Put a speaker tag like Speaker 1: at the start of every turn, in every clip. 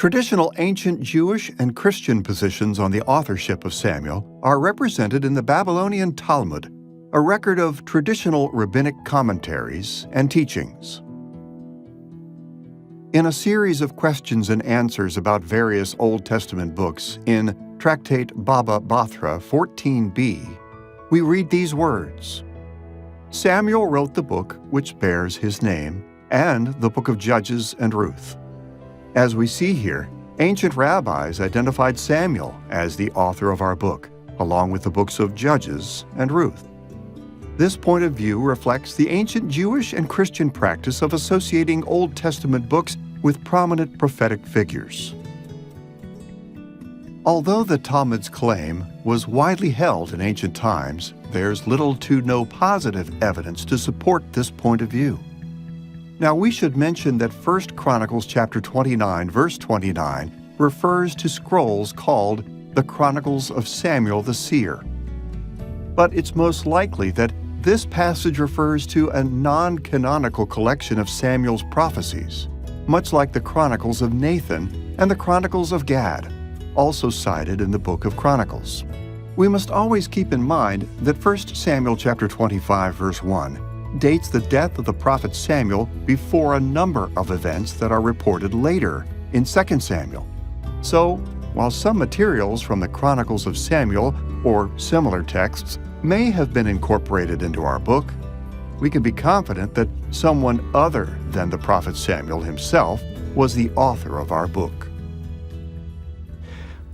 Speaker 1: Traditional ancient Jewish and Christian positions on the authorship of Samuel are represented in the Babylonian Talmud, a record of traditional rabbinic commentaries and teachings. In a series of questions and answers about various Old Testament books in Tractate Baba Bathra 14b, we read these words: Samuel wrote the book which bears his name, and the book of Judges and Ruth. As we see here, ancient rabbis identified Samuel as the author of our book, along with the books of Judges and Ruth. This point of view reflects the ancient Jewish and Christian practice of associating Old Testament books with prominent prophetic figures. Although the Talmud's claim was widely held in ancient times, there's little to no positive evidence to support this point of view. Now, we should mention that 1 Chronicles chapter 29, verse 29 refers to scrolls called the Chronicles of Samuel the Seer. But it's most likely that this passage refers to a non-canonical collection of Samuel's prophecies, much like the Chronicles of Nathan and the Chronicles of Gad, also cited in the book of Chronicles. We must always keep in mind that 1 Samuel chapter 25, verse 1 dates the death of the prophet Samuel before a number of events that are reported later in 2 Samuel. So, while some materials from the Chronicles of Samuel or similar texts may have been incorporated into our book, we can be confident that someone other than the prophet Samuel himself was the author of our book.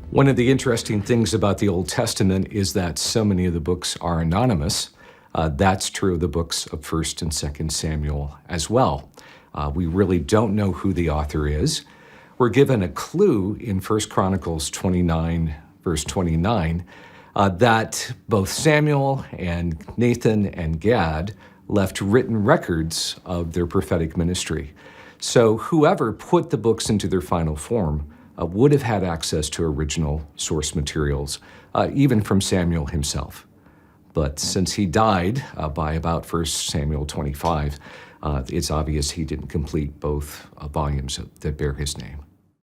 Speaker 2: One of the interesting things about the Old Testament is that so many of the books are anonymous. That's true of the books of 1 and 2 Samuel as well. We really don't know who the author is. We're given a clue in 1 Chronicles 29, verse 29, that both Samuel and Nathan and Gad left written records of their prophetic ministry. So whoever put the books into their final form would have had access to original source materials, even from Samuel himself. But since he died by about 1 Samuel 25, it's obvious he didn't complete both volumes that bear his name.